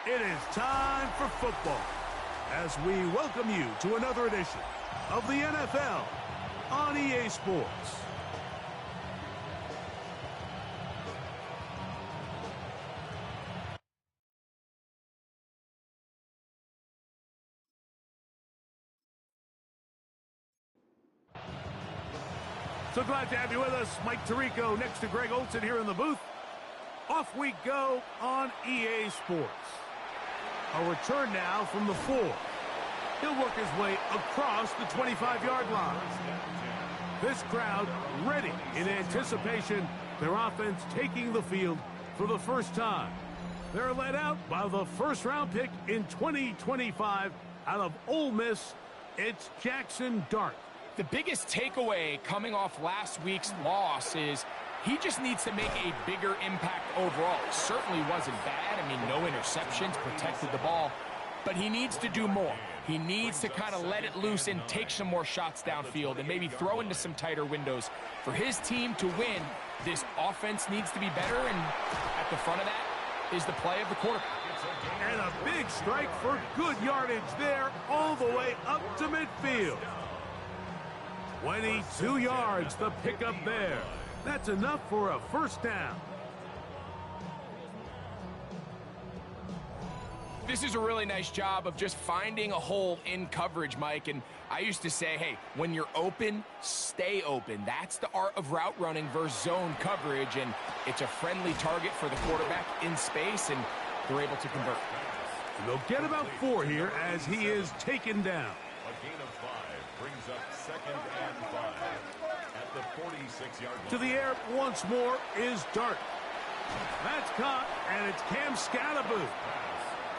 It is time for football as we welcome you to another edition of the NFL on EA Sports. So glad to have you with us. Mike Tirico next to Greg Olsen here in the booth. Off we go on EA Sports. A return now from the 4. He'll work his way across the 25-yard line. This crowd ready in anticipation. Their offense taking the field for the first time. They're led out by the first-round pick in 2025 out of Ole Miss. It's Jackson Dart. The biggest takeaway coming off last week's loss is he just needs to make a bigger impact overall. It certainly wasn't bad. I mean, no interceptions, protected the ball. But he needs to do more. He needs to kind of let it loose and take some more shots downfield and maybe throw into some tighter windows. For his team to win, this offense needs to be better, and at the front of that is the play of the quarterback. And a big strike for good yardage there all the way up to midfield. 22 yards, the pickup there. That's enough for a first down. This is a really nice job of just finding a hole in coverage, Mike. And I used to say, hey, when you're open, stay open. That's the art of route running versus zone coverage. And it's a friendly target for the quarterback in space, and they're able to convert. And they'll get about 4 here as he is taken down. A gain of 5 brings up 2nd and 5 at the 46-yard line. To the air once more is Dart. That's caught, and it's Cam Scatterboot.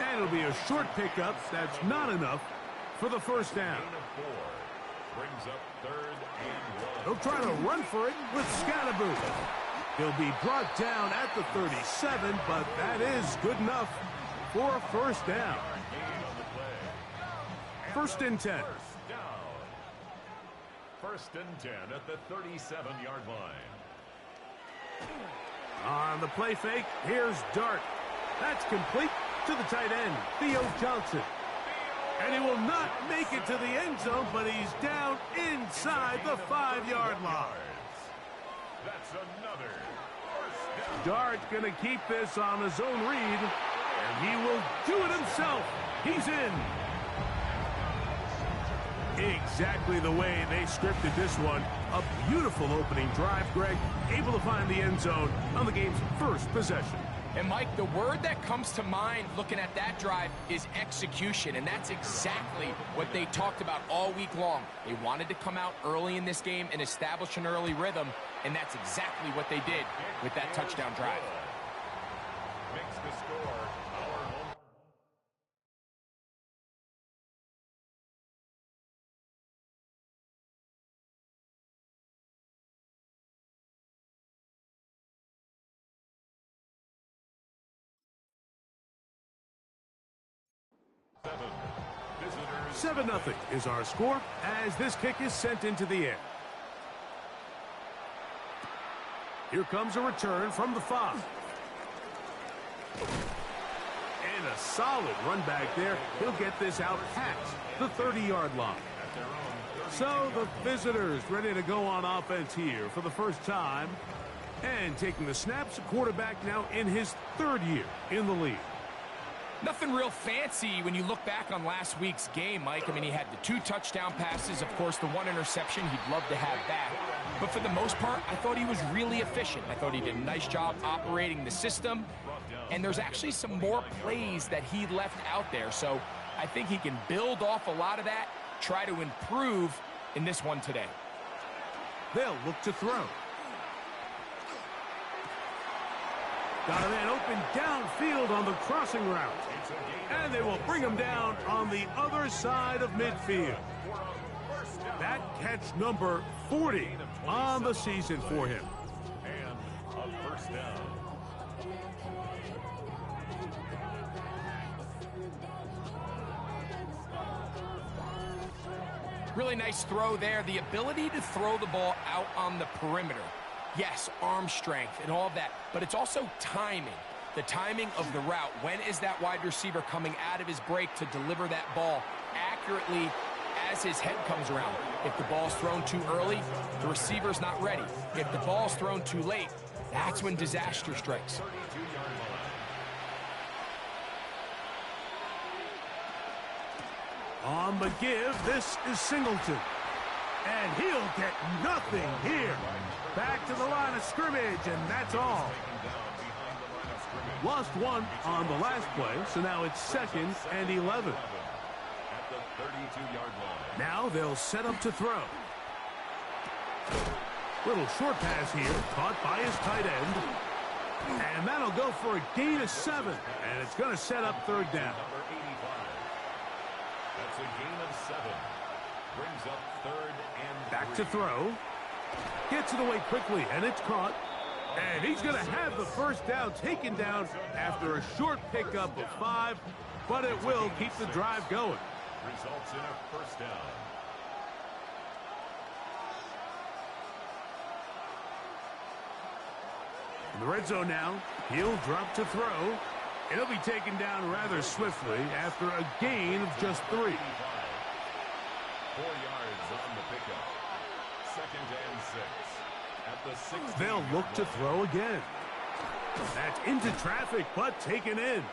And it'll be a short pickup. That's not enough for the first down. Gain of 4 brings up 3rd and 1. They'll try to run for it with Scatterboot. He'll be brought down at the 37, but that is good enough for a first down. First and 10. First and 10 at the 37-yard line. On the play fake, here's Dart. That's complete to the tight end, Theo Johnson. And he will not make it to the end zone, but he's down inside the 5-yard line. That's another first down. Dart's going to keep this on his own read, and he will do it himself. He's in. Exactly the way they scripted this one. A beautiful opening drive, Greg. Able to find the end zone on the game's first possession. And, Mike, the word that comes to mind looking at that drive is execution, and that's exactly what they talked about all week long. They wanted to come out early in this game and establish an early rhythm, and that's exactly what they did with that touchdown drive. Makes the score our home. Visitors 7-0 is our score as this kick is sent into the air. Here comes a return from the 5. And a solid run back there. He'll get this out past the 30-yard line. So the visitors ready to go on offense here for the first time. And taking the snaps, a quarterback now in his 3rd year in the league. Nothing real fancy when you look back on last week's game, Mike. I mean, he had the 2 touchdown passes, of course, the 1 interception. He'd love to have that. But for the most part, I thought he was really efficient. I thought he did a nice job operating the system. And there's actually some more plays that he left out there. So I think he can build off a lot of that, try to improve in this one today. They'll look to throw. Got a man open downfield on the crossing route. And they will bring him down on the other side of midfield. That catch number 40 on the season for him. and a first down. Really nice throw there. The ability to throw the ball out on the perimeter. Yes, arm strength and all of that, but it's also timing. The timing of the route. When is that wide receiver coming out of his break to deliver that ball accurately as his head comes around? If the ball's thrown too early, the receiver's not ready. If the ball's thrown too late, that's when disaster strikes. On the give, this is Singleton. And he'll get nothing here. Back to the line of scrimmage, and that's all. Lost one on the last play, so now it's 2nd and 11. At the 32-yard line. Now they'll set up to throw. Little short pass here, caught by his tight end. And that'll go for a gain of 7. And it's going to set up 3rd down. Number 85. That's a gain of 7. Brings up 3rd and Back 3. to throw. Gets it away quickly, and it's caught. And he's going to have the 1st down taken down after a short pickup of 5. But it will keep the drive going. Results in a 1st down. In the red zone now, he'll drop to throw. It'll be taken down rather swiftly after a gain of just 3. 4 yards on the pickup. 2nd and 6. At the 6. They'll look to throw again. That's into traffic, but taken in.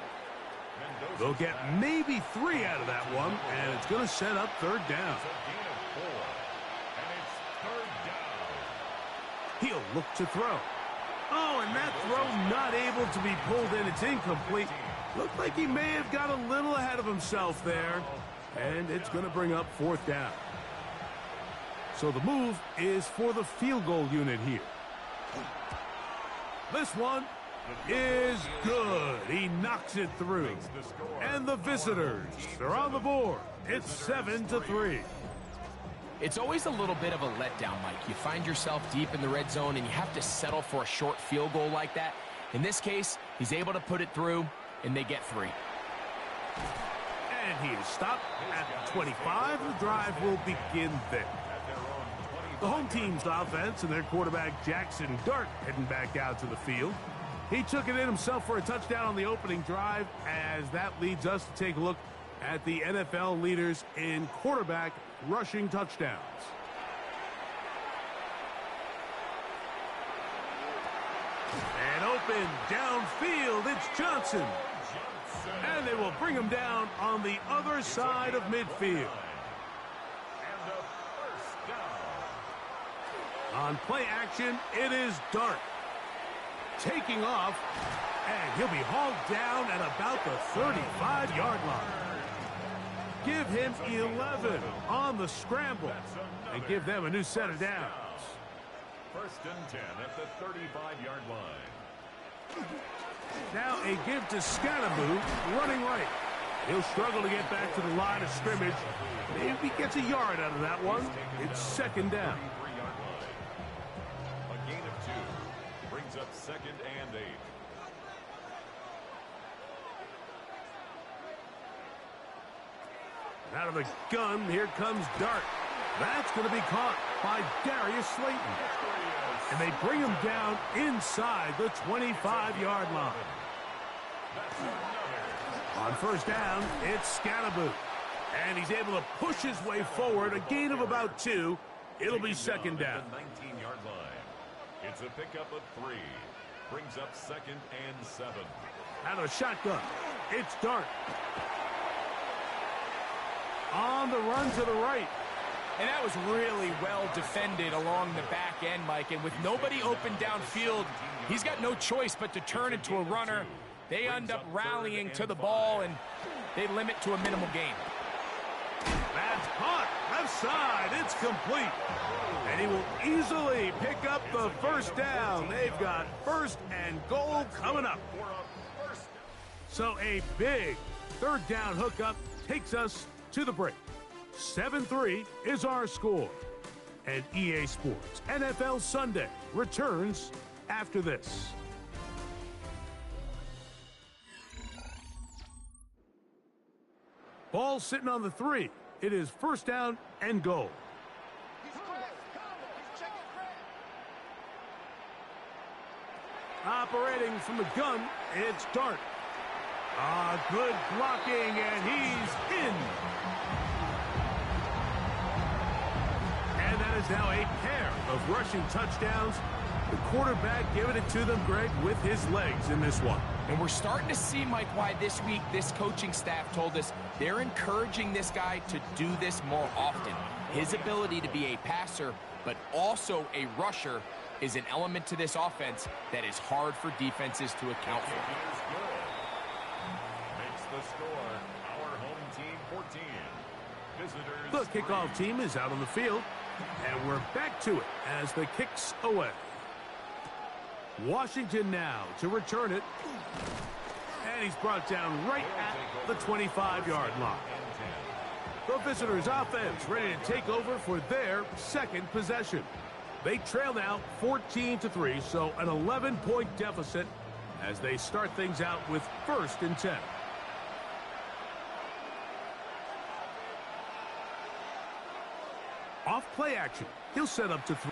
They'll get maybe 3 out of that one, and it's going to set up 3rd down. It's a gain of 4. And it's 3rd down. He'll look to throw. Oh, and that throw not able to be pulled in. It's incomplete. Looked like he may have got a little ahead of himself there. And it's going to bring up 4th down. So the move is for the field goal unit here. This one is good. He knocks it through. And the visitors are on the board. It's 7-3. It's always a little bit of a letdown, Mike. You find yourself deep in the red zone, and you have to settle for a short field goal like that. In this case, he's able to put it through, and they get 3. And he is stopped at 25. The drive will begin there. The home team's offense and their quarterback, Jackson Dart, heading back out to the field. He took it in himself for a touchdown on the opening drive, as that leads us to take a look at the NFL leaders in quarterback rushing touchdowns. And open downfield, it's Johnson. And they will bring him down on the other side of midfield. And a 1st down. On play action, it is Dart. Taking off, and he'll be hauled down at about the 35-yard line. Give him 11 on the scramble and give them a new set of downs. 1st and 10 at the 35-yard line. Now a give to Scannaboo, running right. He'll struggle to get back to the line of scrimmage. Maybe gets a yard out of that one. It's 2nd down. 3-yard line. A gain of 2 brings up 2nd and 8. Out of the gun, here comes Dart. That's going to be caught by Darius Slayton. And they bring him down inside the 25-yard line. On 1st down, it's Scannaboo. And he's able to push his way forward, a gain of about 2. It'll be 2nd down. 19-yard line. It's a pickup of 3. Brings up 2nd and 7. Out of the shotgun, it's Dart. On the run to the right. And that was really well defended along the back end, Mike. And with nobody open downfield, he's got no choice but to turn into a runner. They end up rallying to the ball, and they limit to a minimal gain. That's caught. Left side. It's complete. And he will easily pick up the 1st down. They've got 1st and goal coming up. So a big 3rd down hookup takes us to the break. 7-3 is our score. And EA Sports NFL Sunday returns after this. Ball sitting on the 3. It is 1st down and goal. Operating from the gun, it's Dart. Good blocking, and he's in. And that is now a pair of rushing touchdowns. The quarterback giving it to them, Greg, with his legs in this one. And we're starting to see, Mike, why this week this coaching staff told us they're encouraging this guy to do this more often. His ability to be a passer, but also a rusher, is an element to this offense that is hard for defenses to account for. Makes the score our home team 14. Visitors The kickoff team is out on the field, and we're back to it as the kick's away. Washington now to return it. And he's brought down right at the 25-yard line. The visitors' offense ready to take over for their second possession. They trail now 14-3, so an 11-point deficit as they start things out with 1st and 10. Off play action. He'll set up to 3.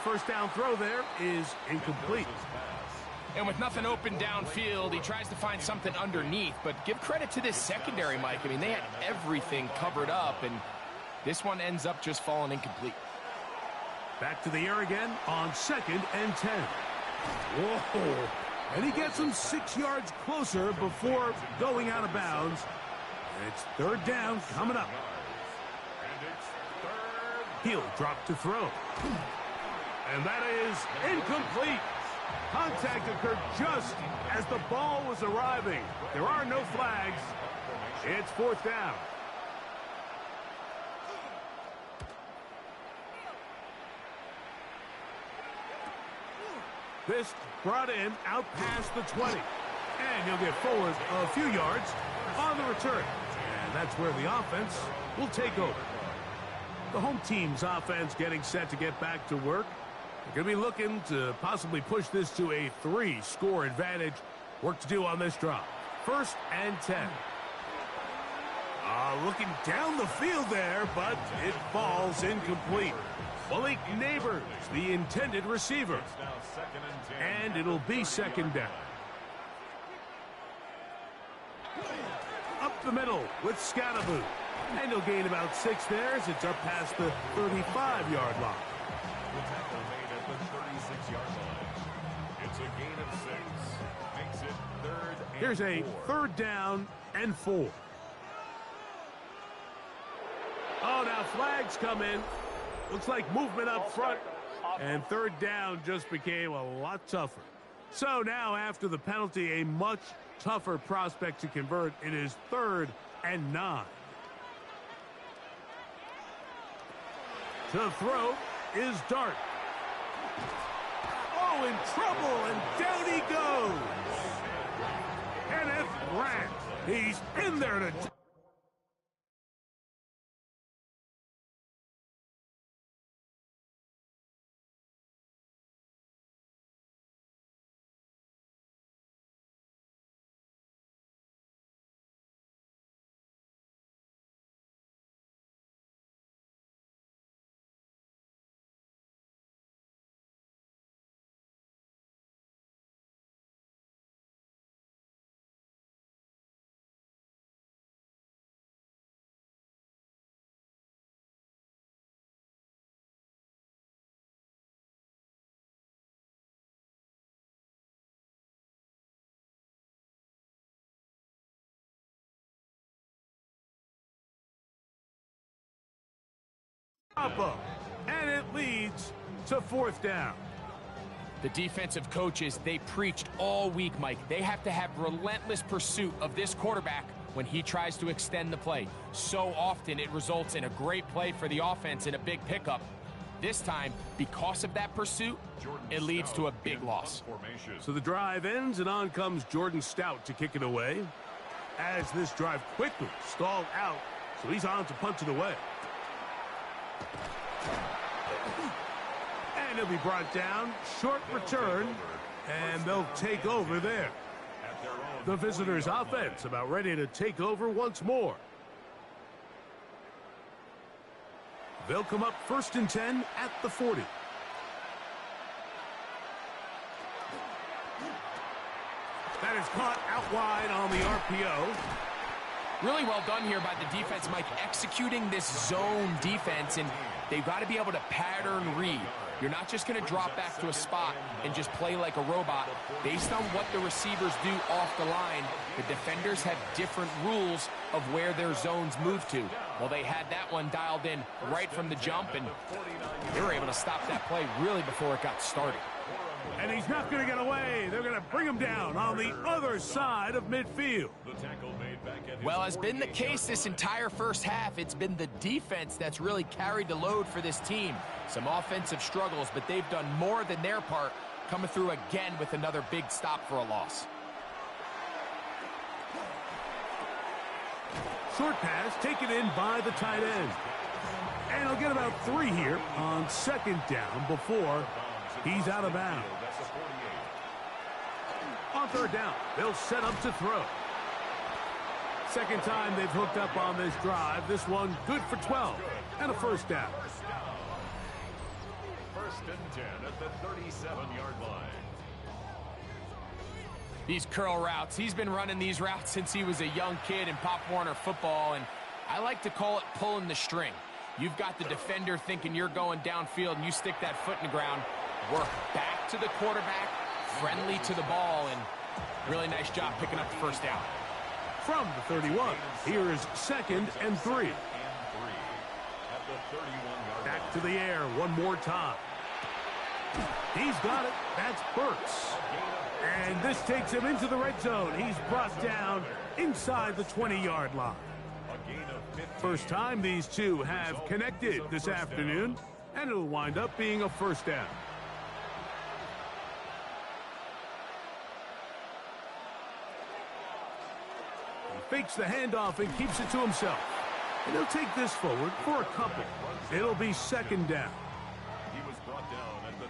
First down throw there is incomplete. And with nothing open downfield, he tries to find something underneath. But give credit to this secondary, Mike. I mean, they had everything covered up, and this one ends up just falling incomplete. Back to the air again on 2nd and 10. Whoa. And he gets him 6 yards closer before going out of bounds. It's 3rd down coming up. He'll drop to throw. And that is incomplete. Contact occurred just as the ball was arriving. There are no flags. It's 4th down. This brought in out past the 20. And he'll get forward a few yards on the return. And that's where the offense will take over. The home team's offense getting set to get back to work. They're going to be looking to possibly push this to a 3-score advantage. Work to do on this drive. 1st and 10. Looking down the field there, but it falls incomplete. Malik Neighbors, the intended receiver. And it'll be 2nd down. Up the middle with Scatterboot. And he'll gain about 6 there as it's up past the 35-yard line. The tackle made at the 36-yard line. It's a gain of 6. Makes it 3rd and 4. Here's a 3rd down and 4. Oh, now flags come in. Looks like movement up front. And 3rd down just became a lot tougher. So now after the penalty, a much tougher prospect to convert. It is 3rd and 9. To throw is Dart. Oh, in trouble, and down he goes. Kenneth Grant. He's in there to... And it leads to 4th down. The defensive coaches, they preached all week, Mike. They have to have relentless pursuit of this quarterback when he tries to extend the play. So often it results in a great play for the offense and a big pickup. This time, because of that pursuit, it leads to a big loss. So the drive ends, and on comes Jordan Stout to kick it away. As this drive quickly stalled out, so he's on to punt it away. And he'll be brought down. Short return. And they'll take over there. The visitors' offense about ready to take over once more. They'll come up 1st and 10 at the 40. That is caught out wide on the RPO. Really well done here by the defense, Mike, executing this zone defense, and they've got to be able to pattern read. You're not just going to drop back to a spot and just play like a robot. Based on what the receivers do off the line, the defenders have different rules of where their zones move to. Well, they had that one dialed in right from the jump, and they were able to stop that play really before it got started. And he's not going to get away. They're going to bring him down on the other side of midfield. Well, as been the case this entire first half, it's been the defense that's really carried the load for this team. Some offensive struggles, but they've done more than their part, coming through again with another big stop for a loss. Short pass taken in by the tight end. And he'll get about 3 here on 2nd down before he's out of bounds. On 3rd down, they'll set up to throw. Second time they've hooked up on this drive. This one good for 12 and a 1st down. 1st and 10 at the 37-yard line. These curl routes. He's been running these routes since he was a young kid in Pop Warner football, and I like to call it pulling the string. You've got the defender thinking you're going downfield, and you stick that foot in the ground, work back to the quarterback, friendly to the ball, and really nice job picking up the first down. From the 31, here is 2nd and 3. Back to the air one more time. He's got it. That's Burks. And this takes him into the red zone. He's brought down inside the 20-yard line. First time these two have connected this afternoon, and it'll wind up being a first down. He fakes the handoff and keeps it to himself. And he'll take this forward for a couple. It'll be 2nd down.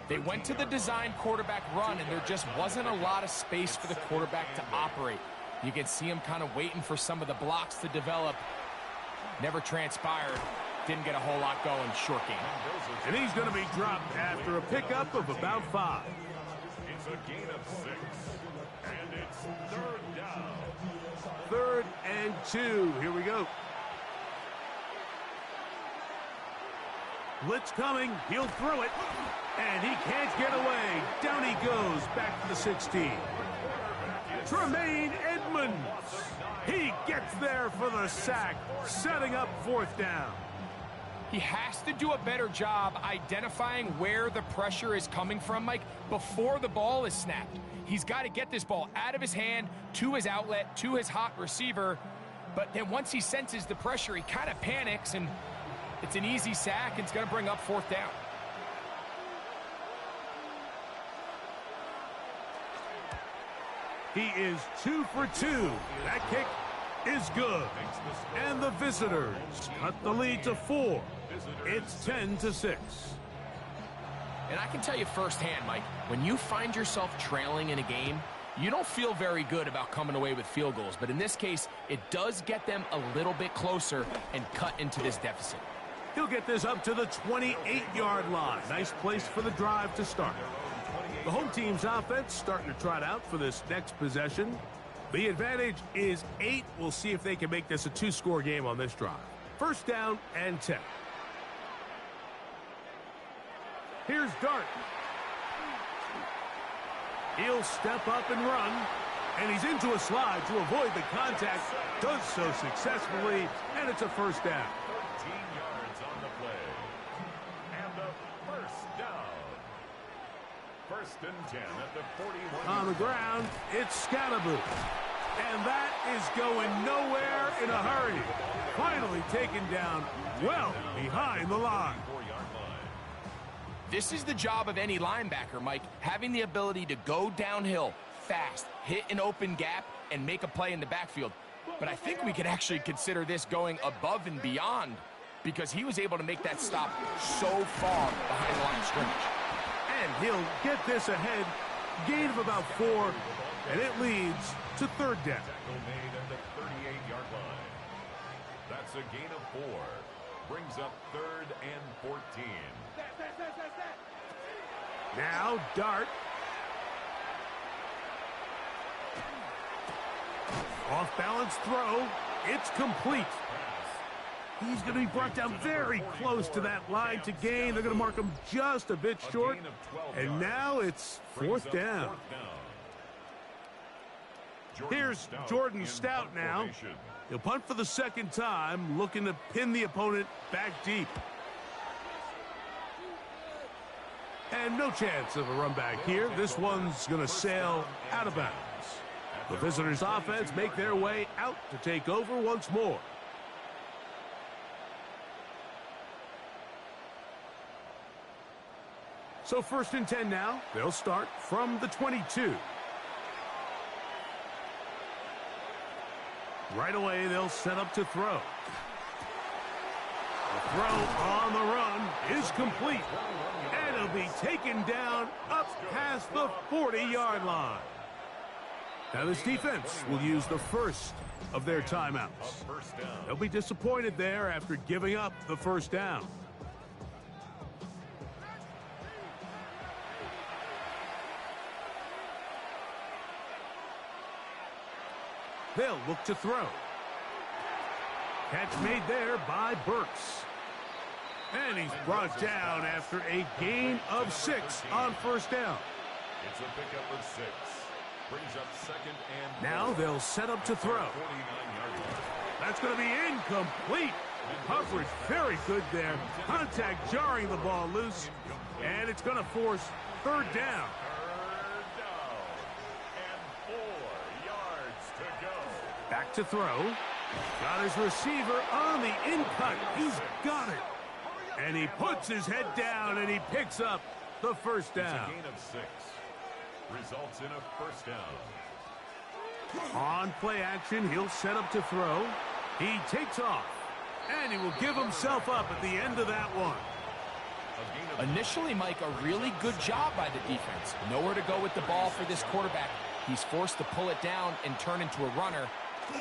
They went to the design quarterback run, and there just wasn't a lot of space for the quarterback to operate. You can see him kind of waiting for some of the blocks to develop. Never transpired. Didn't get a whole lot going. Short game. And he's going to be dropped after a pickup of about 5. It's a gain of 6. And it's 3rd down. 3rd and 2. Here we go. Blitz coming. He'll throw it. And he can't get away. Down he goes back to the 16. Tremaine Edmonds. He gets there for the sack, setting up 4th down. He has to do a better job identifying where the pressure is coming from, Mike, before the ball is snapped. He's got to get this ball out of his hand, to his outlet, to his hot receiver. But then once he senses the pressure, he kind of panics, and it's an easy sack. It's going to bring up 4th down. He is 2 for 2. That kick is good. And the visitors cut the lead to 4. It's 10-6. And I can tell you firsthand, Mike, when you find yourself trailing in a game, you don't feel very good about coming away with field goals. But in this case, it does get them a little bit closer and cut into this deficit. He'll get this up to the 28-yard line. Nice place for the drive to start. The home team's offense starting to trot out for this next possession. The advantage is 8. We'll see if they can make this a 2-score game on this drive. 1st down and 10. Here's Dart. He'll step up and run. And he's into a slide to avoid the contact. Does so successfully. And it's a 1st down. 13 yards on the play. And a 1st down. 1st and 10 at the 41. On the ground, it's Scatterboot. And that is going nowhere in a hurry. Finally taken down well behind the line. This is the job of any linebacker, Mike, having the ability to go downhill fast, hit an open gap, and make a play in the backfield. But I think we could actually consider this going above and beyond because he was able to make that stop so far behind the line of scrimmage. And he'll get this ahead, gain of about 4, and it leads to 3rd down. Tackle made at the 38-yard line. That's a gain of 4. Brings up 3rd and 14. Now Dart. Off balance throw. It's complete. He's going to be brought down very close to that line to gain. They're going to mark him just a bit short. And now it's 4th down. Here's Jordan Stout now. He'll punt for the 2nd time, looking to pin the opponent back deep. And no chance of a run back here. This one's going to sail out of bounds. The visitors' offense make their way out to take over once more. So 1st and 10 now. They'll start from the 22. Right away, they'll set up to throw. The throw on the run is complete. And it'll be taken down up past the 40-yard line. Now this defense will use the first of their timeouts. They'll be disappointed there after giving up the 1st down. They'll look to throw. Catch made there by Burks. And he's brought down after a gain of 6 on first down. It's a pickup of 6. Brings up second and Now they'll set up to throw. 49-yard line. That's going to be incomplete. Coverage very good there. Contact jarring the ball loose. And it's going to force third down. Third down. And 4 yards to go. Back to throw. Got his receiver on the in-cut. He's got it. And he puts his head down and he picks up the first down. It's a gain of 6. Results in a first down. On play action, he'll set up to throw. He takes off. And he will give himself up at the end of that one. Initially, Mike, a really good job by the defense. Nowhere to go with the ball for this quarterback. He's forced to pull it down and turn into a runner.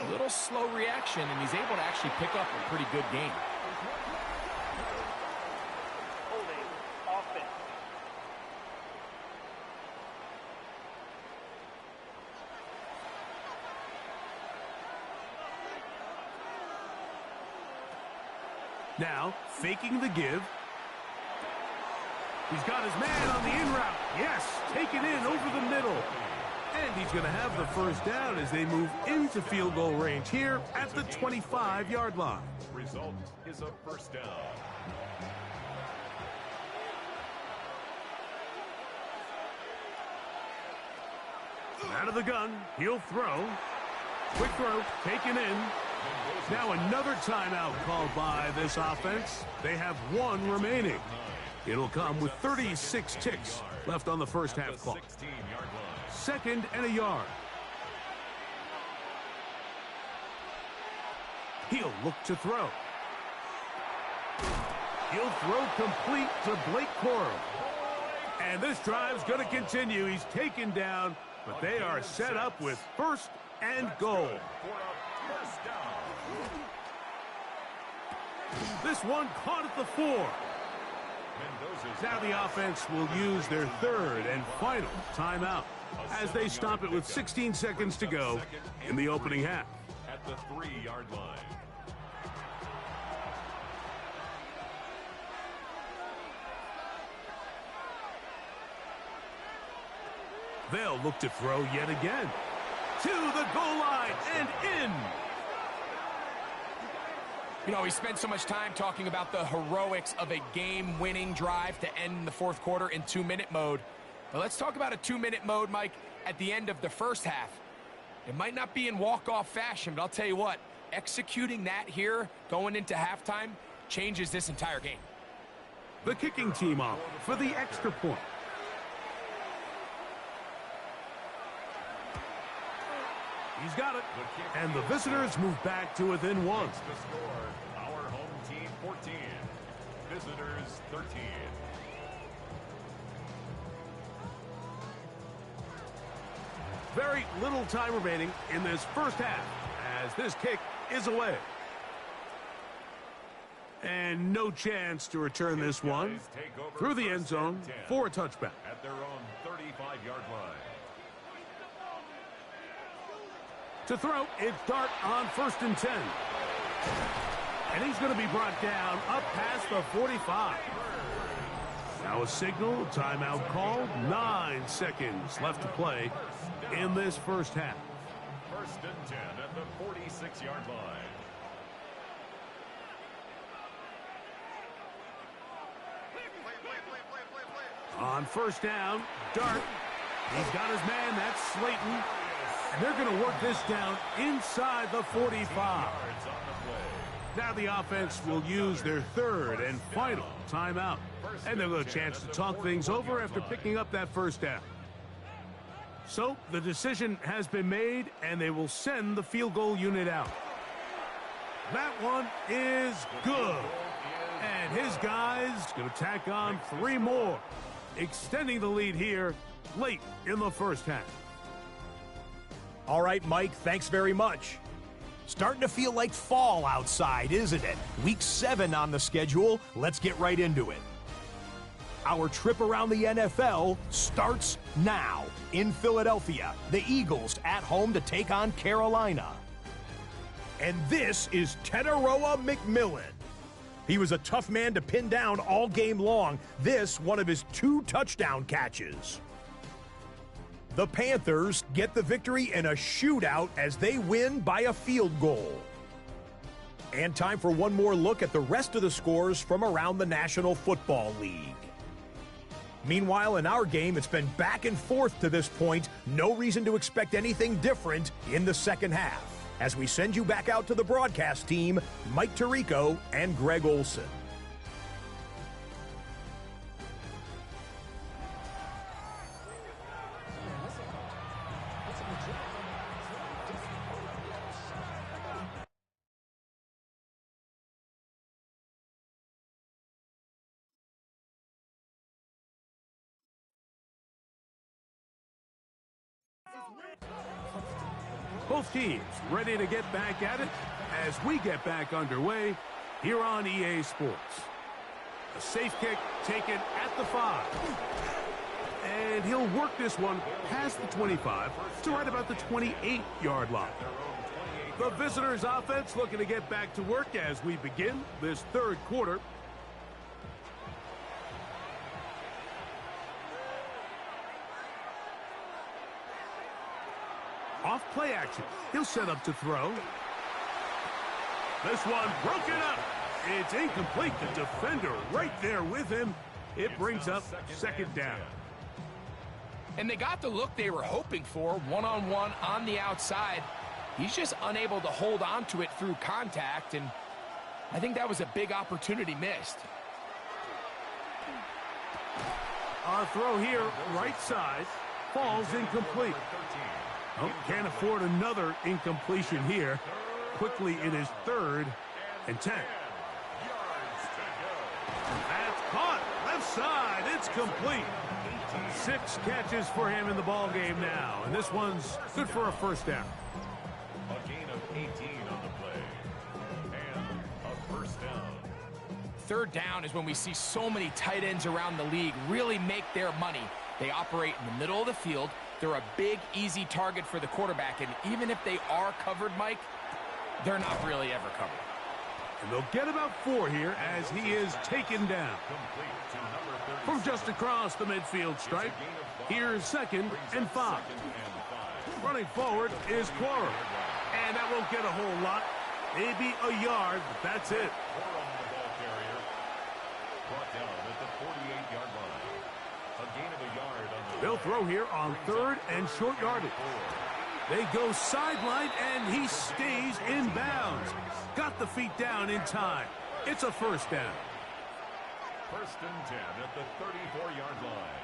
A little slow reaction, and he's able to actually pick up a pretty good gain. Now, faking the give. He's got his man on the in route. Yes, taken in over the middle. And he's going to have the first down as they move into field goal range here at the 25-yard line. Result is a first down. Out of the gun, he'll throw. Quick throw, taken in. Now another timeout called by this offense. They have 1 remaining. It'll come with 36 ticks left on the first half clock. 16-yard line. Second and a yard. He'll look to throw. He'll throw complete to Blake Corum. And this drive's going to continue. He's taken down, but they are set up with first and goal. For a first down. This one caught at the 4. Now the offense will use their third and final timeout as they stop it with 16 seconds to go in the opening half. At the 3-yard line. They'll look to throw yet again. To the goal line and in. You know, we spent so much time talking about the heroics of a game-winning drive to end the fourth quarter in 2-minute mode. But let's talk about a 2-minute mode, Mike, at the end of the first half. It might not be in walk-off fashion, but I'll tell you what, executing that here going into halftime changes this entire game. The kicking team off for the extra point. He's got it. And the visitors move back to within 1. The score, our home team 14, visitors 13. Very little time remaining in this first half as this kick is away. And no chance to return this one through the end zone for a touchback. At their own 35-yard line. To throw, it's Dart on 1st and 10. And he's going to be brought down up past the 45. Now a signal, timeout called. 9 seconds left to play in this first half. 1st and 10 at the 46-yard line. On 1st down, Dart. He's got his man, that's Slayton. And they're going to work this down inside the 45. Now the offense will use their third and final timeout. And they'll have a chance to talk things over after picking up that first down. So the decision has been made, and they will send the field goal unit out. That one is good. And his guys going to tack on 3 more, extending the lead here late in the first half. All right, Mike, thanks very much. Starting to feel like fall outside, isn't it? Week 7 on the schedule. Let's get right into it. Our trip around the NFL starts now. In Philadelphia, the Eagles at home to take on Carolina. And this is Tenaroa McMillan. He was a tough man to pin down all game long. This, one of his 2 touchdown catches. The Panthers get the victory in a shootout as they win by a field goal. And time for one more look at the rest of the scores from around the National Football League. Meanwhile, in our game, it's been back and forth to this point. No reason to expect anything different in the second half. As we send you back out to the broadcast team, Mike Tirico and Greg Olson. Both teams ready to get back at it as we get back underway here on EA Sports. A safe kick taken at the 5. And he'll work this one past the 25 to right about the 28-yard line. The visitors' offense looking to get back to work as we begin this third quarter. Off play action. He'll set up to throw. This one broken up. It's incomplete. The defender right there with him. It brings up second down. And they got the look they were hoping for, one-on-one on the outside. He's just unable to hold on to it through contact, and I think that was a big opportunity missed. Our throw here, right side, falls incomplete. Oh, can't afford another incompletion here. Quickly it is 3rd and 10. That's caught. Left side. It's complete. 6 catches for him in the ball game now. And this one's good for a first down. A gain of 18 on the play. And a first down. Third down is when we see so many tight ends around the league really make their money. They operate in the middle of the field. They're a big, easy target for the quarterback, and even if they are covered, Mike, they're not really ever covered. And they'll get about 4 here as he is taken down. From just across the midfield stripe, here's 2nd and 5. Running forward is Quora. And that won't get a whole lot. Maybe a yard, but that's it. Brought down at the 48-yard line. A gain of a yard on the They'll throw here on 3rd and short yardage. They go sideline, and he stays in bounds. Got the feet down in time. It's a first down. 1st and 10 at the 34-yard line.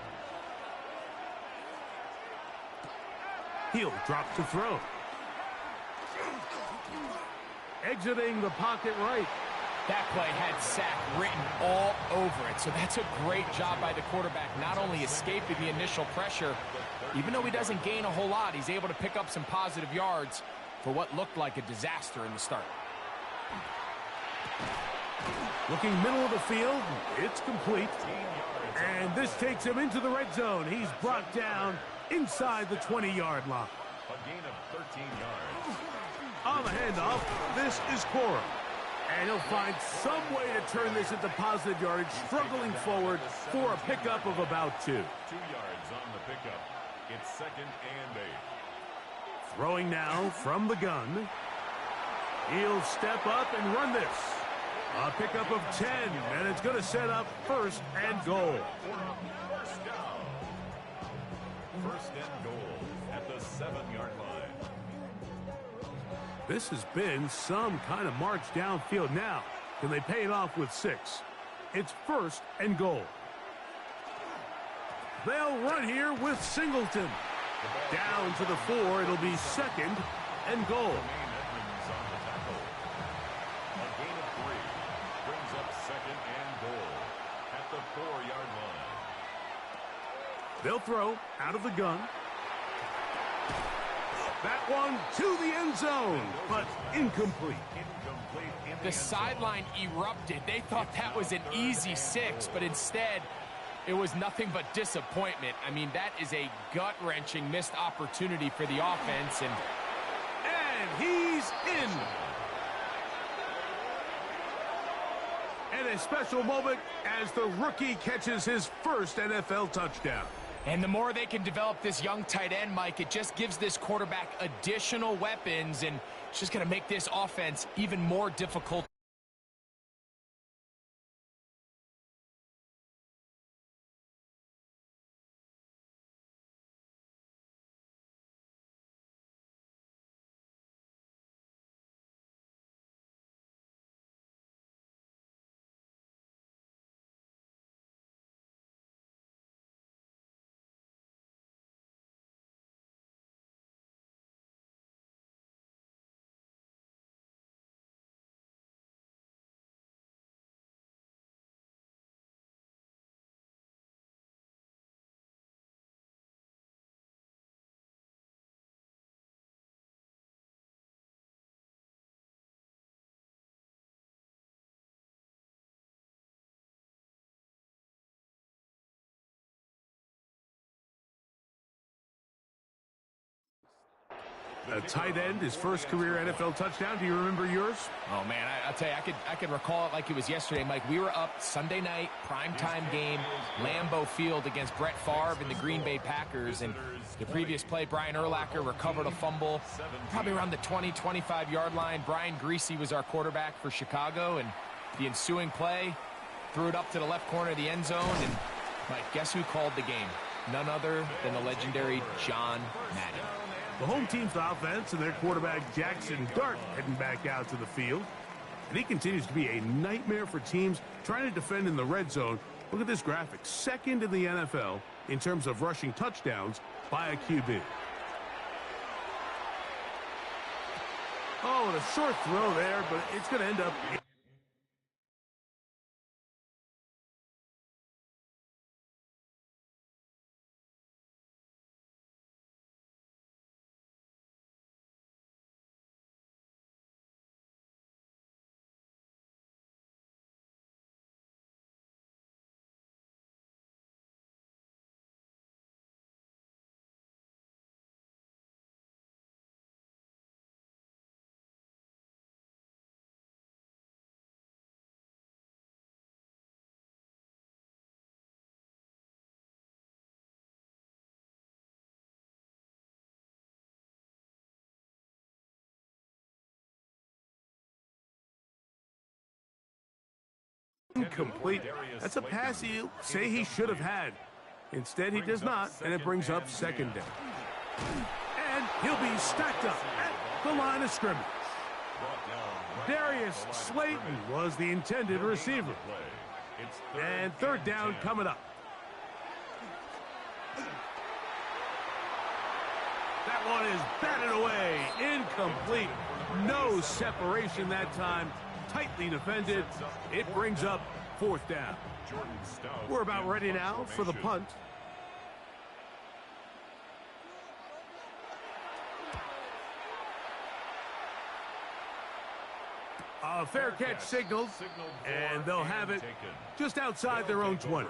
He'll drop to throw. Exiting the pocket right. That play had sack written all over it, so that's a great job by the quarterback, not only escaping the initial pressure, even though he doesn't gain a whole lot, he's able to pick up some positive yards for what looked like a disaster in the start. Looking middle of the field, it's complete. And this takes him into the red zone. He's brought down inside the 20-yard line. A gain of 13 yards. On the handoff, this is Quora. And he'll find some way to turn this into positive yardage, struggling forward for a pickup of about 2. 2 yards on the pickup. It's 2nd and 8. Throwing now from the gun. He'll step up and run this. A pickup of 10, and it's going to set up 1st and goal. First down. 1st and goal at the 7-yard line. This has been some kind of march downfield now. Can they pay it off with 6? It's 1st and goal. They'll run here with Singleton. Down to the 4. It'll be 2nd and goal. A gain of 3 brings up 2nd and goal at the 4-yard line. They'll throw out of the gun. That one to the end zone, but incomplete. The sideline erupted. They thought that was an easy 6, but instead, it was nothing but disappointment. I mean, that is a gut-wrenching missed opportunity for the offense. And he's in. a special moment as the rookie catches his first NFL touchdown. And the more they can develop this young tight end, Mike, it just gives this quarterback additional weapons, and it's just going to make this offense even more difficult. A tight end, his first career NFL touchdown. Do you remember yours? Oh, man, I'll tell you, I could recall it like it was yesterday, Mike. We were up Sunday night, primetime game, Lambeau Field against Brett Favre and the Green Bay Packers. And the previous play, Brian Urlacher recovered a fumble probably around the 20, 25-yard line. Brian Greasy was our quarterback for Chicago. And the ensuing play, threw it up to the left corner of the end zone. And, Mike, guess who called the game? None other than the legendary John Madden. The home team's offense and their quarterback Jackson Dart heading back out to the field. And he continues to be a nightmare for teams trying to defend in the red zone. Look at this graphic. Second in the NFL in terms of rushing touchdowns by a QB. Oh, and a short throw there, but it's going to end up... Incomplete. That's a pass you say he should have had. Instead, he does not, and it brings up second down. And he'll be stacked up at the line of scrimmage. Darius Slayton was the intended receiver. And third down coming up. That one is batted away. Incomplete. No separation that time. Tightly defended. It brings up fourth down. We're about ready now for the punt. A fair catch signaled, and they'll have it just outside their own 20.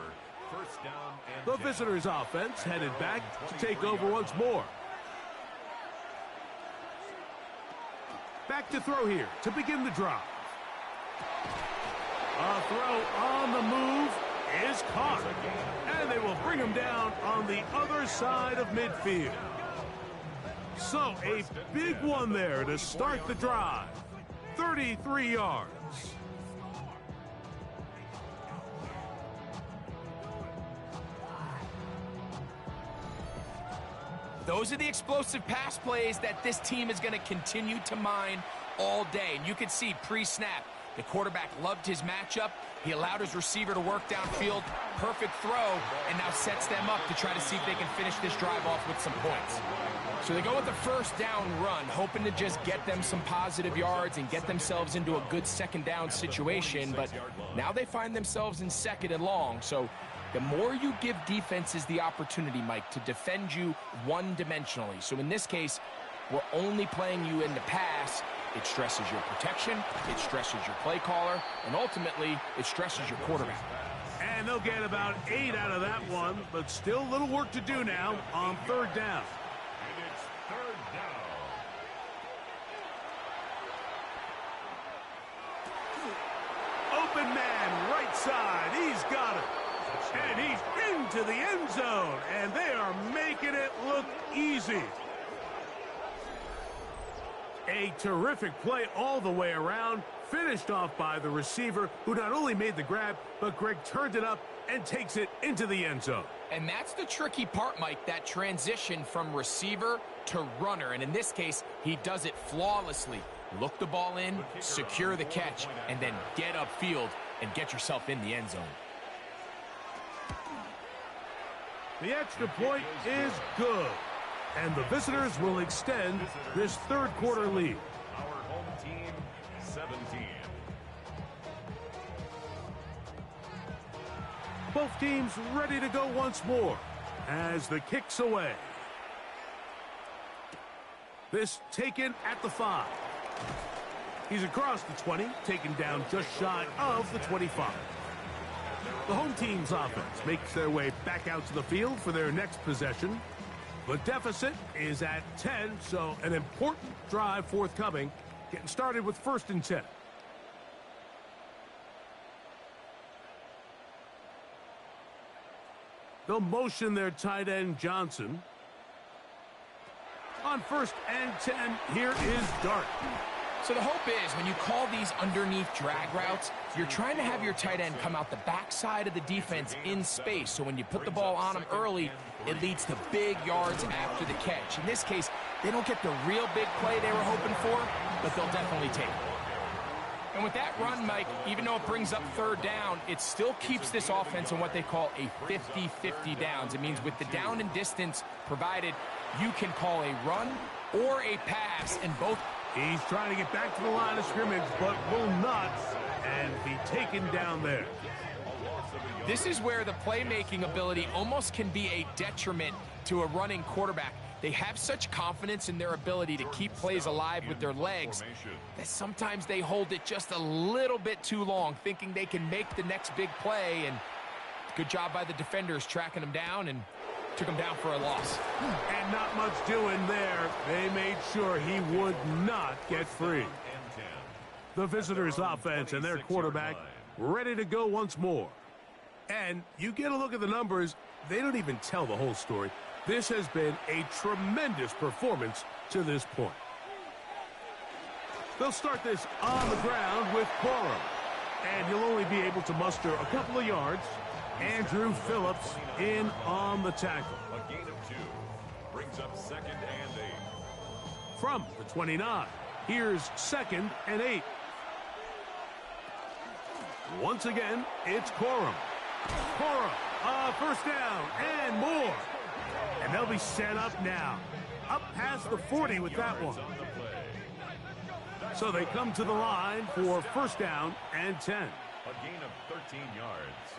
The visitors' offense headed back to take over once more. Back to throw here to begin the drive. A throw on the move is caught, and they will bring him down on the other side of midfield. So a big one there to start the drive. 33 yards. Those are the explosive pass plays that this team is going to continue to mine all day. And you can see pre-snap, the quarterback loved his matchup. He allowed his receiver to work downfield. Perfect throw, and now sets them up to try to see if they can finish this drive off with some points. So they go with the first down run, hoping to just get them some positive yards and get themselves into a good second down situation. But now they find themselves in second and long. So the more you give defenses the opportunity, Mike, to defend you one-dimensionally. So in this case, we're only playing you in the pass. It stresses your protection, it stresses your play caller, and ultimately, it stresses your quarterback. And they'll get about 8 out of that one, but still little work to do now on third down. And it's third down. Open man into the end zone, and they are making it look easy. A terrific play all the way around, finished off by the receiver, who not only made the grab, but Greg turned it up and takes it into the end zone. And that's the tricky part, Mike, that transition from receiver to runner. And in this case, he does it flawlessly. Look the ball in, secure the catch, and then get upfield and get yourself in the end zone. The extra point is good, and the visitors will extend this third quarter lead. Our home team, 17. Both teams ready to go once more as the kick's away. This taken at the 5. He's across the 20, taken down just shy of the 25. The home team's offense makes their way back out to the field for their next possession. The deficit is at 10, so an important drive forthcoming, getting started with 1st and 10. They'll motion their tight end, Johnson. On 1st and 10, here is Dart. So the hope is when you call these underneath drag routes, you're trying to have your tight end come out the backside of the defense in space. So when you put the ball on him early, it leads to big yards after the catch. In this case, they don't get the real big play they were hoping for, but they'll definitely take it. And with that run, Mike, even though it brings up 3rd down, it still keeps this offense in what they call a 50-50 downs. It means with the down and distance provided, you can call a run or a pass, and both. He's trying to get back to the line of scrimmage, but will not, and be taken down there. This is where the playmaking ability almost can be a detriment to a running quarterback. They have such confidence in their ability to keep plays alive with their legs that sometimes they hold it just a little bit too long, thinking they can make the next big play, and good job by the defenders tracking him down and took him down for a loss. And not much doing there. They made sure he would not get free. The visitors' offense and their quarterback ready to go once more. And you get a look at the numbers, they don't even tell the whole story. This has been a tremendous performance to this point. They'll start this on the ground with Corum. And he'll only be able to muster a couple of yards. Andrew Phillips in on the tackle. A gain of 2 brings up 2nd and 8. From the 29, here's 2nd and 8. Once again, it's Corum. Corum, 1st down and more. And they'll be set up now. Up past the 40 with that one. So they come to the line for 1st down and 10. A gain of 13 yards.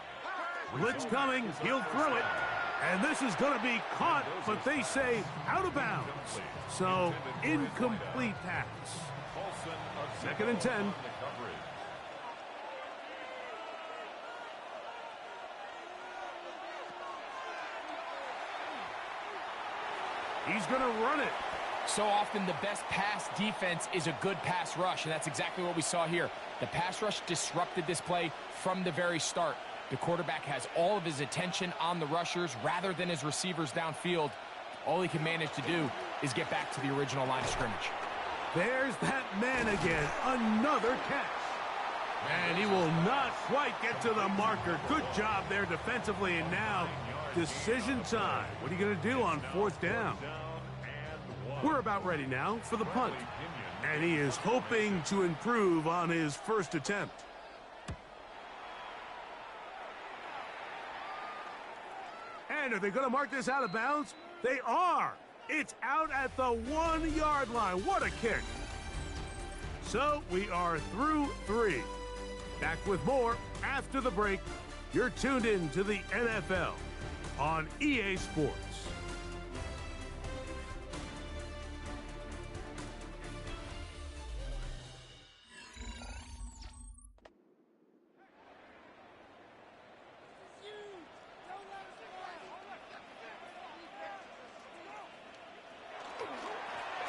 Blitz coming, he'll throw it, and this is going to be caught, but they say out of bounds. So, incomplete pass. 2nd and 10. He's going to run it. So often the best pass defense is a good pass rush, and that's exactly what we saw here. The pass rush disrupted this play from the very start. The quarterback has all of his attention on the rushers rather than his receivers downfield. All he can manage to do is get back to the original line of scrimmage. There's that man again. Another catch. And he will not quite get to the marker. Good job there defensively. And now, decision time. What are you going to do on 4th down? We're about ready now for the punt. And he is hoping to improve on his 1st attempt. And are they going to mark this out of bounds? They are. It's out at the 1-yard line. What a kick. So we are through 3. Back with more after the break. You're tuned in to the NFL on EA Sports.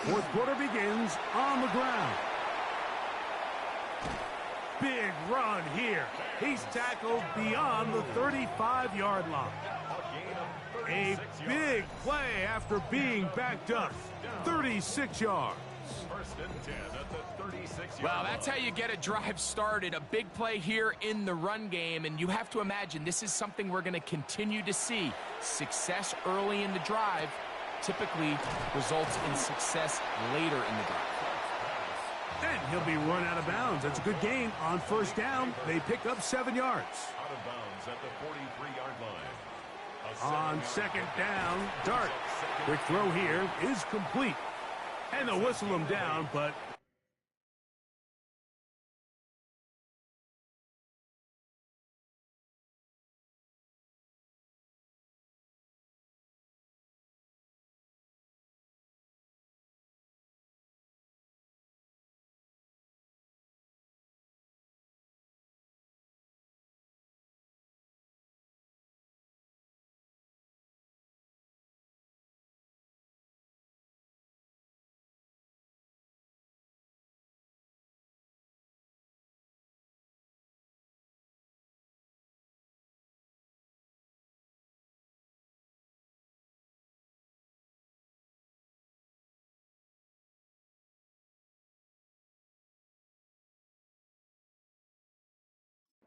Fourth quarter begins on the ground. Big run here. He's tackled beyond the 35-yard line. A big play after being backed up. 36 yards. First and 10 at the 36-yard Well, that's how you get a drive started. A big play here in the run game, and you have to imagine this is something we're going to continue to see. Success early in the drive typically results in success later in the drive. And he'll be run out of bounds. That's a good gain on first down. They pick up 7 yards. Out of bounds at the 43-yard line. On second down, Dart. Quick throw here is complete. And they'll whistle him down, but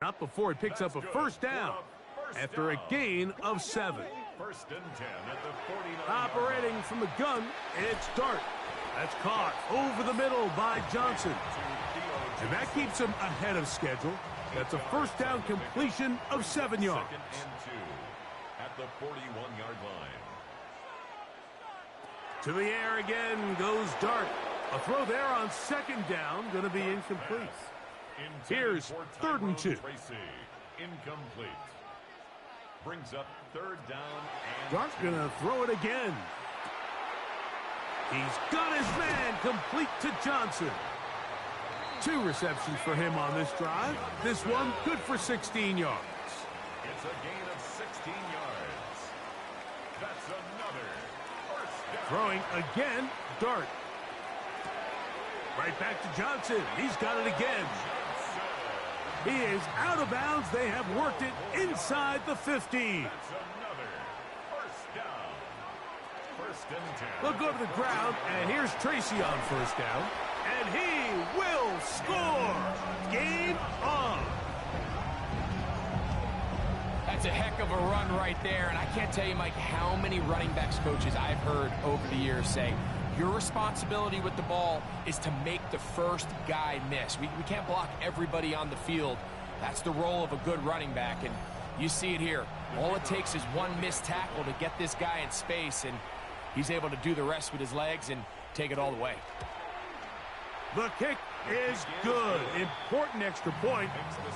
not before he picks up a first down after a gain of 7. First and 10 at the 49. Operating from the gun, it's Dart. That's caught over the middle by Johnson. And that keeps him ahead of schedule. That's a first down completion of 7 yards. Second and 2 at the 41-yard line. To the air again goes Dart. A throw there on second down, going to be incomplete. Here's third and 2. Tracy, incomplete. Brings up third down and Dart's going to throw it again. He's got his man complete to Johnson. 2 receptions for him on this drive. This one good for 16 yards. it's a gain of 16 yards. That's another first down. Throwing again, Dart. Right back to Johnson. He's got it again. He is out of bounds. They have worked it inside the 15. That's another first down. First and 10. They'll go to the ground, and here's Tracy on first down. And he will score. Game on. That's a heck of a run right there, and I can't tell you, Mike, how many running backs coaches I've heard over the years say, your responsibility with the ball is to make the first guy miss. We can't block everybody on the field. That's the role of a good running back, and you see it here. All it takes is one missed tackle to get this guy in space, and he's able to do the rest with his legs and take it all the way. The kick is good. Important extra point.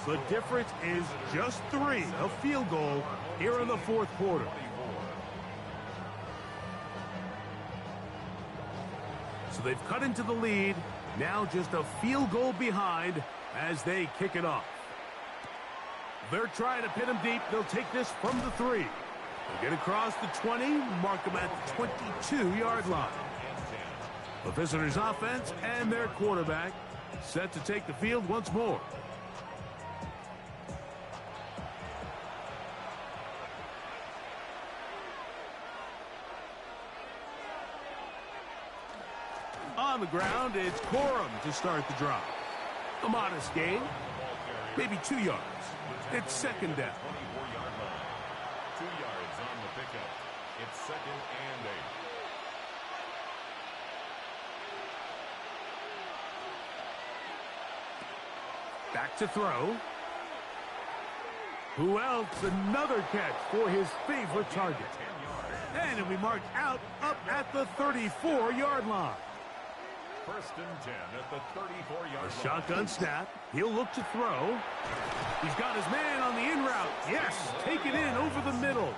The difference is just 3. A field goal here in the fourth quarter. So they've cut into the lead. Now just a field goal behind as they kick it off. They're trying to pin him deep. They'll take this from the 3. They'll get across the 20, mark them at the 22-yard line. The visitors' offense and their quarterback set to take the field once more. On the ground, it's Corum to start the drive. A modest gain, maybe 2 yards. It's second down. 24-yard line. 2 yards on the pickup. It's second and 8. Back to throw. Who else? Another catch for his favorite target. And it'll be marked out up at the 34-yard line. First and 10 at the 34-yard line. Shotgun snap. He'll look to throw. He's got his man on the in route. Yes, take it in over the middle.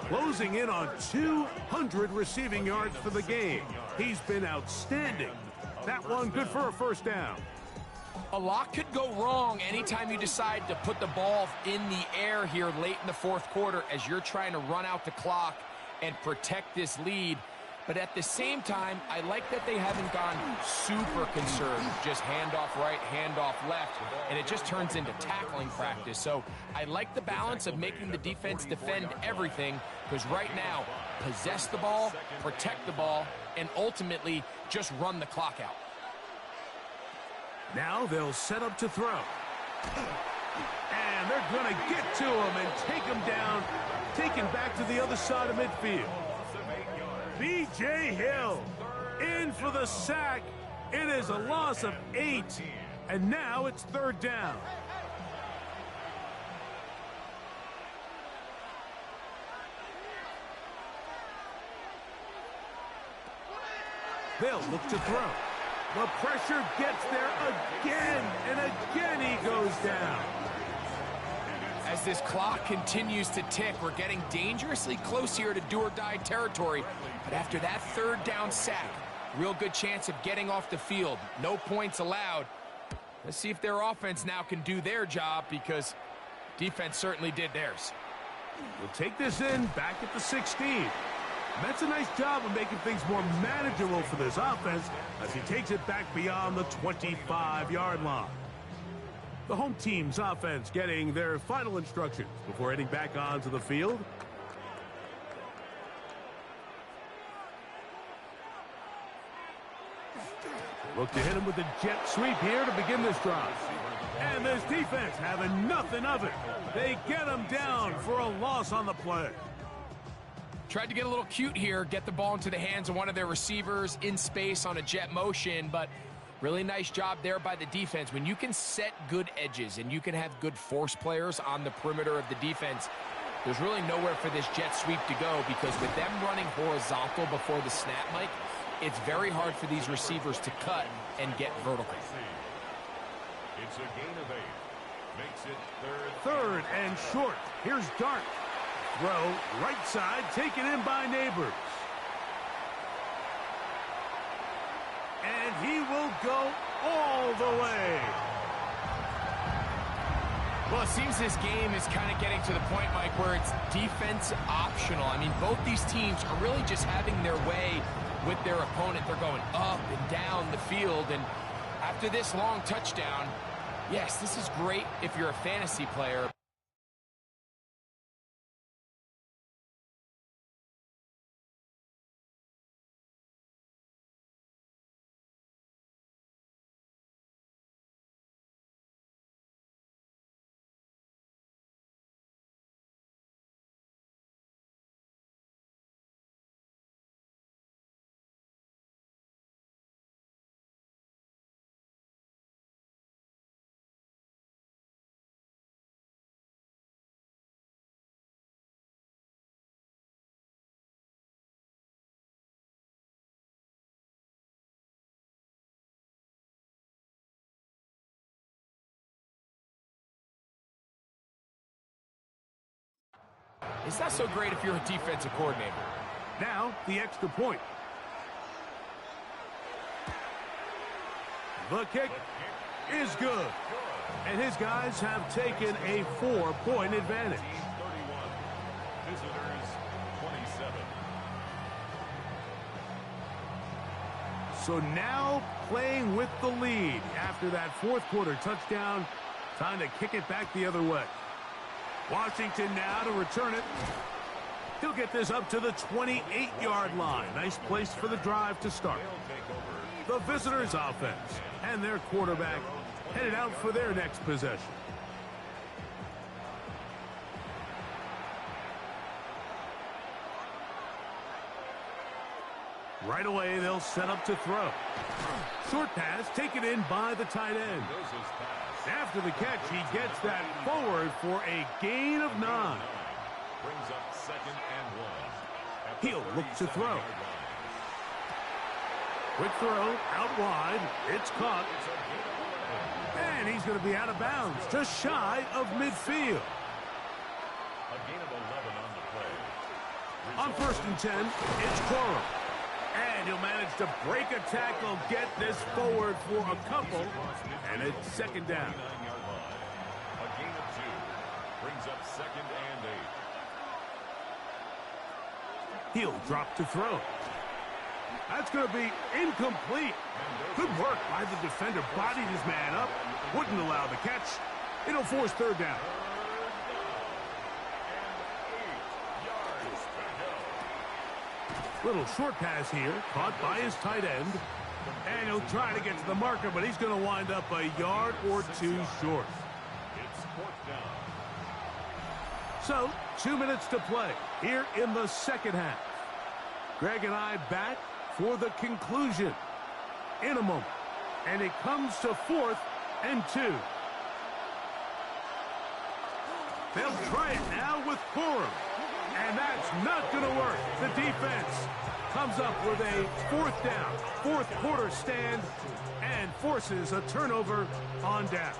Closing in on 200 receiving yards for the game. He's been outstanding. That one good for a first down. A lot could go wrong anytime you decide to put the ball in the air here late in the fourth quarter as you're trying to run out the clock and protect this lead. But at the same time, I like that they haven't gone super conservative, just handoff right, handoff left, and it just turns into tackling practice. So I like the balance of making the defense defend everything, because right now, possess the ball, protect the ball, and ultimately just run the clock out. Now they'll set up to throw. And they're going to get to him and take him down, taken back to the other side of midfield. B.J. Hill in for the sack. It is a loss of 8, and now it's 3rd down. They'll look to throw. The pressure gets there again, and again he goes down. As this clock continues to tick, we're getting dangerously close here to do-or-die territory. But after that 3rd down sack, real good chance of getting off the field. No points allowed. Let's see if their offense now can do their job, because defense certainly did theirs. We'll take this in back at the 16. That's a nice job of making things more manageable for this offense as he takes it back beyond the 25-yard line. The home team's offense getting their final instructions before heading back onto the field. They look to hit him with a jet sweep here to begin this drive. And this defense having nothing of it. They get him down for a loss on the play. Tried to get a little cute here, get the ball into the hands of one of their receivers in space on a jet motion, but really nice job there by the defense. When you can set good edges and you can have good force players on the perimeter of the defense, there's really nowhere for this jet sweep to go, because with them running horizontal before the snap, Mike, it's very hard for these receivers to cut and get vertical. It's a gain of 8. Makes it 3rd and short. Here's Dart. Throw, right side, taken in by Neighbors. And he will go all the way. Well, it seems this game is kind of getting to the point, Mike, where it's defense optional. I mean, both these teams are really just having their way with their opponent. They're going up and down the field, and after this long touchdown, yes, this is great if you're a fantasy player. It's not so great if you're a defensive coordinator. Now, the extra point. The kick is good. And his guys have taken a 4-point advantage. 31. Visitors 27. So now playing with the lead after that 4th quarter touchdown. Time to kick it back the other way. Washington now to return it. He'll get this up to the 28-yard line. Nice place for the drive to start. The visitors' offense and their quarterback headed out for their next possession. Right away, they'll set up to throw. Short pass taken in by the tight end. After the catch, he gets that forward for a gain of 9. Brings up 2nd and 1. He'll look to throw. Quick throw, out wide. It's caught. And he's going to be out of bounds, just shy of midfield. A gain of 11 on the play. On 1st and 10, it's Corum. And he'll manage to break a tackle, get this forward for a couple, and it's 2nd down. A gain of 2 brings up 2nd and 8. He'll drop to throw. That's going to be incomplete. Good work by the defender. Bodied his man up. Wouldn't allow the catch. It'll force third down. Little short pass here. Caught by his tight end. And he'll try to get to the marker, but he's going to wind up a yard or two short. It's fourth down. So, 2 minutes to play here in the second half. Greg and I back for the conclusion in a moment. And it comes to 4th and 2. They'll try it now with Corum. And that's not going to work. The defense comes up with a 4th down, fourth quarter stand, and forces a turnover on downs.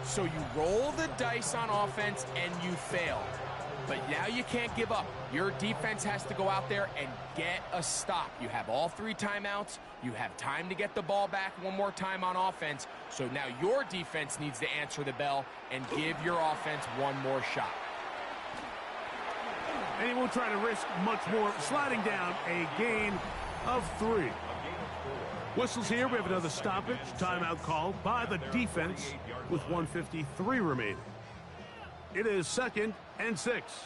So you roll the dice on offense and you fail. But now you can't give up. Your defense has to go out there and get a stop. You have all 3 timeouts. You have time to get the ball back one more time on offense. So now your defense needs to answer the bell and give your offense one more shot. And he won't try to risk much more, sliding down a gain of 3. Whistles here. We have another stoppage. Timeout called by the defense with 1:53 remaining. It is 2nd and 6.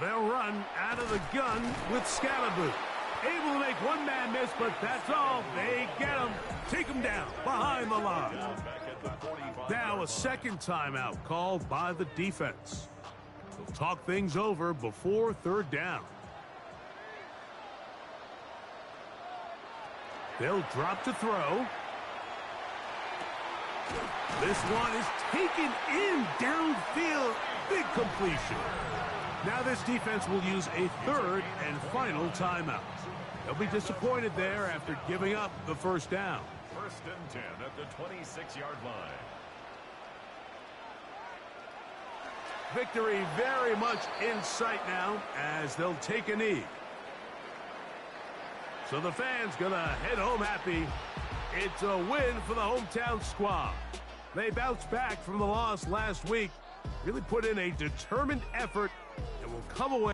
They'll run out of the gun with Scalaboo. Able to make one man miss, but that's all. They get him. Take him down behind the line. Now a second timeout called by the defense. They'll talk things over before third down. They'll drop to throw. This one is taken in downfield. Big completion. Now this defense will use a third and final timeout. They'll be disappointed there after giving up the first down. 1st and 10 at the 26-yard line. Victory very much in sight now as they'll take a knee. So the fans gonna head home happy. It's a win for the hometown squad. They bounced back from the loss last week, really put in a determined effort, and will come away